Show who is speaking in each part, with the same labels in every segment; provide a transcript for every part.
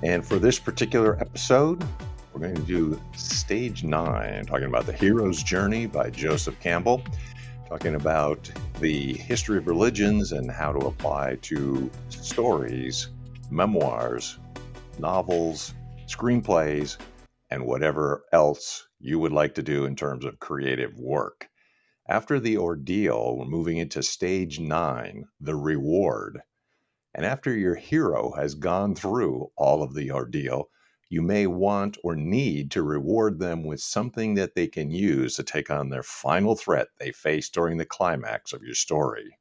Speaker 1: And for this particular episode, we're going to do Stage 9, talking about The Hero's Journey by Joseph Campbell, talking about the history of religions and how to apply to stories, memoirs, novels, screenplays, and whatever else you would like to do in terms of creative work. After the ordeal, we're moving into Stage 9, the reward. And after your hero has gone through all of the ordeal, you may want or need to reward them with something that they can use to take on their final threat they face during the climax of your story.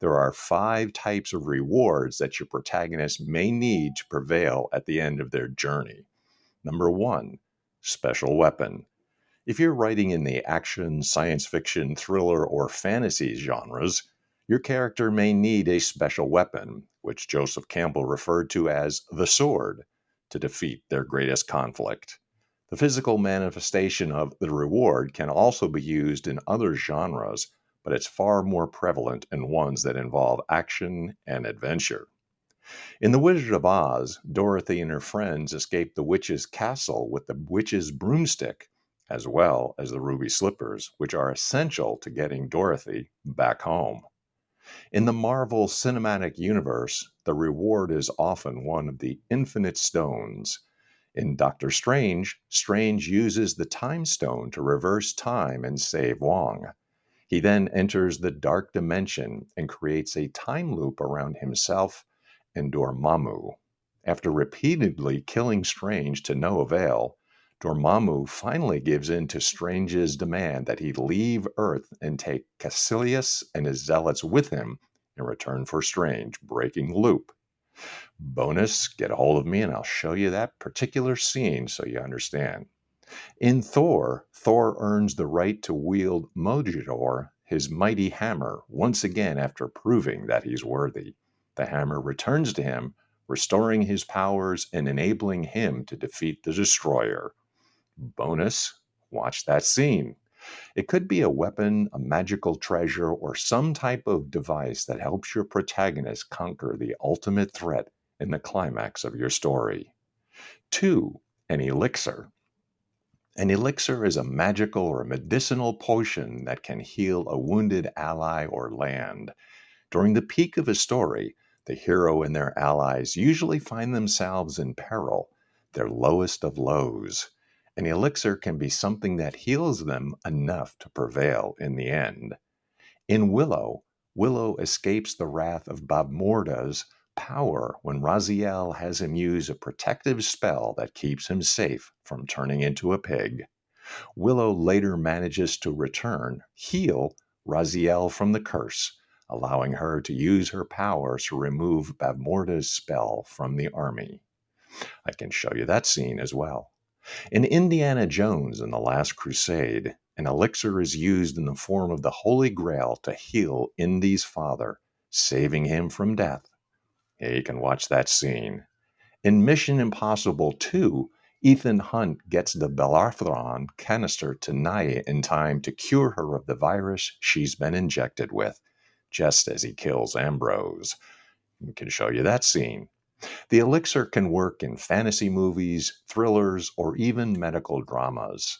Speaker 1: There are 5 types of rewards that your protagonist may need to prevail at the end of their journey. Number 1, special weapon. If you're writing in the action, science fiction, thriller, or fantasy genres, your character may need a special weapon, which Joseph Campbell referred to as the sword, to defeat their greatest conflict. The physical manifestation of the reward can also be used in other genres, but it's far more prevalent in ones that involve action and adventure. In The Wizard of Oz, Dorothy and her friends escape the witch's castle with the witch's broomstick, as well as the ruby slippers, which are essential to getting Dorothy back home. In the Marvel Cinematic Universe, the reward is often one of the infinite stones. In Doctor Strange, Strange uses the Time Stone to reverse time and save Wong. He then enters the dark dimension and creates a time loop around himself and Dormammu. After repeatedly killing Strange to no avail, Dormammu finally gives in to Strange's demand that he leave Earth and take Caecilius and his zealots with him in return for Strange breaking the loop. Bonus, get a hold of me and I'll show you that particular scene so you understand. In Thor, Thor earns the right to wield Mjolnir, his mighty hammer, once again after proving that he's worthy. The hammer returns to him, restoring his powers and enabling him to defeat the Destroyer. Bonus, watch that scene. It could be a weapon, a magical treasure, or some type of device that helps your protagonist conquer the ultimate threat in the climax of your story. 2. An elixir. An elixir is a magical or medicinal potion that can heal a wounded ally or land. During the peak of a story, the hero and their allies usually find themselves in peril, their lowest of lows. An elixir can be something that heals them enough to prevail in the end. In Willow, Willow escapes the wrath of Bavmorda's power when Raziel has him use a protective spell that keeps him safe from turning into a pig. Willow later manages to heal Raziel from the curse, allowing her to use her power to remove Bavmorda's spell from the army. I can show you that scene as well. In Indiana Jones and the Last Crusade, an elixir is used in the form of the Holy Grail to heal Indy's father, saving him from death. Yeah, you can watch that scene. In Mission Impossible 2, Ethan Hunt gets the Belarthron canister to Naya in time to cure her of the virus she's been injected with, just as he kills Ambrose. I can show you that scene. The elixir can work in fantasy movies, thrillers, or even medical dramas.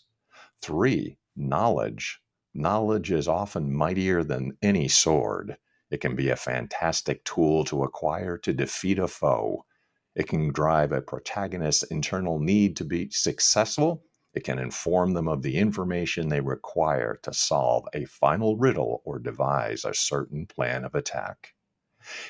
Speaker 1: 3. Knowledge. Knowledge is often mightier than any sword. It can be a fantastic tool to acquire to defeat a foe. It can drive a protagonist's internal need to be successful. It can inform them of the information they require to solve a final riddle or devise a certain plan of attack.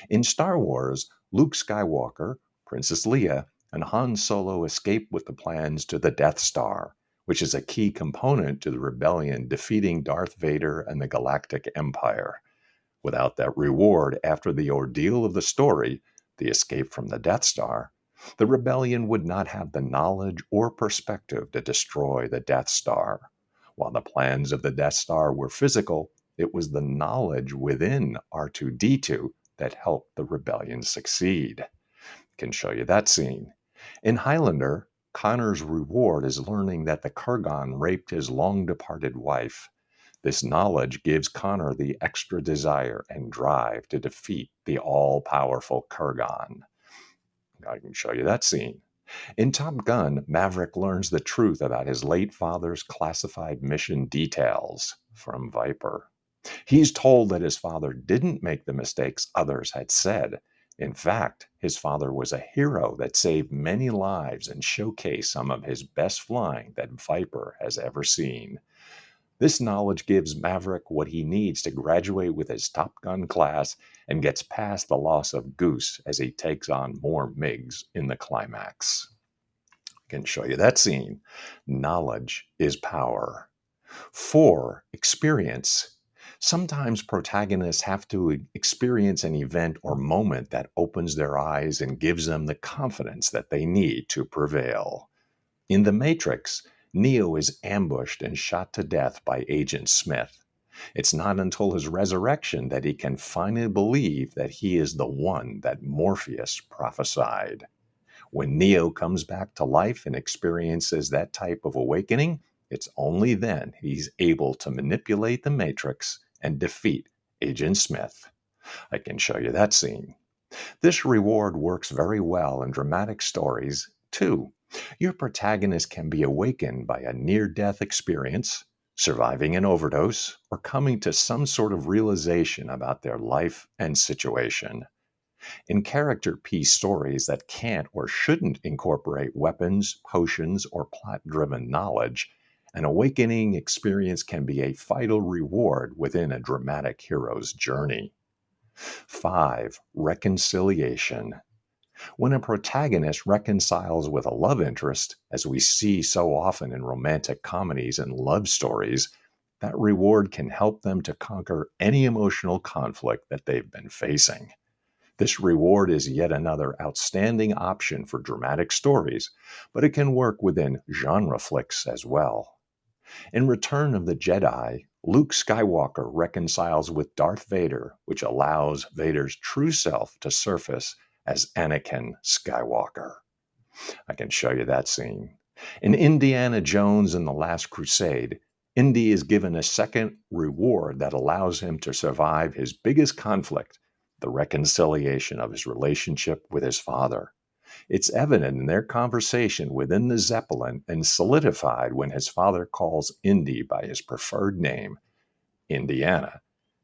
Speaker 1: In Star Wars, Luke Skywalker, Princess Leia, and Han Solo escape with the plans to the Death Star, which is a key component to the rebellion defeating Darth Vader and the Galactic Empire. Without that reward after the ordeal of the story, the escape from the Death Star, the rebellion would not have the knowledge or perspective to destroy the Death Star. While the plans of the Death Star were physical, it was the knowledge within R2-D2 that helped the rebellion succeed. I can show you that scene. In Highlander, Connor's reward is learning that the Kurgan raped his long-departed wife. This knowledge gives Connor the extra desire and drive to defeat the all-powerful Kurgan. I can show you that scene. In Top Gun, Maverick learns the truth about his late father's classified mission details from Viper. He's told that his father didn't make the mistakes others had said. In fact, his father was a hero that saved many lives and showcased some of his best flying that Viper has ever seen. This knowledge gives Maverick what he needs to graduate with his Top Gun class and gets past the loss of Goose as he takes on more MiGs in the climax. I can show you that scene. Knowledge is power. 4. Experience. Sometimes protagonists have to experience an event or moment that opens their eyes and gives them the confidence that they need to prevail. In The Matrix, Neo is ambushed and shot to death by Agent Smith. It's not until his resurrection that he can finally believe that he is the one that Morpheus prophesied. When Neo comes back to life and experiences that type of awakening, it's only then he's able to manipulate the Matrix and defeat Agent Smith. I can show you that scene. This reward works very well in dramatic stories, too. Your protagonist can be awakened by a near-death experience, surviving an overdose, or coming to some sort of realization about their life and situation. In character piece stories that can't or shouldn't incorporate weapons, potions, or plot-driven knowledge, an awakening experience can be a vital reward within a dramatic hero's journey. 5. Reconciliation. When a protagonist reconciles with a love interest, as we see so often in romantic comedies and love stories, that reward can help them to conquer any emotional conflict that they've been facing. This reward is yet another outstanding option for dramatic stories, but it can work within genre flicks as well. In Return of the Jedi, Luke Skywalker reconciles with Darth Vader, which allows Vader's true self to surface as Anakin Skywalker. I can show you that scene. In Indiana Jones and the Last Crusade, Indy is given a second reward that allows him to survive his biggest conflict, the reconciliation of his relationship with his father. It's evident in their conversation within the Zeppelin and solidified when his father calls Indy by his preferred name, Indiana,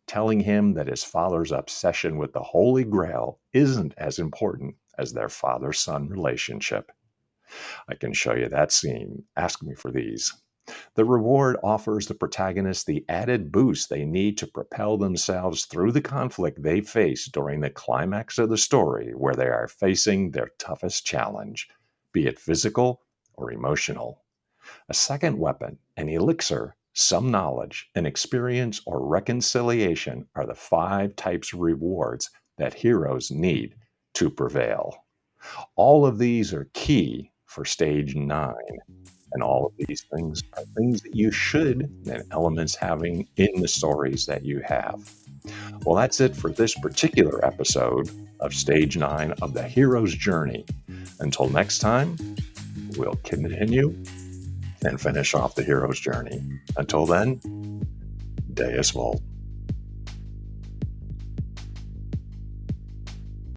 Speaker 1: telling him that his father's obsession with the Holy Grail isn't as important as their father-son relationship. I can show you that scene. Ask me for these. The reward offers the protagonist the added boost they need to propel themselves through the conflict they face during the climax of the story, where they are facing their toughest challenge, be it physical or emotional. A second weapon, an elixir, some knowledge, an experience, or reconciliation are the 5 types of rewards that heroes need to prevail. All of these are key for stage 9. And all of these things are things that you should, and elements having in the stories that you have. Well, that's it for this particular episode of Stage 9 of the Hero's Journey. Until next time, we'll continue and finish off the hero's journey. Until then, Deus Vult.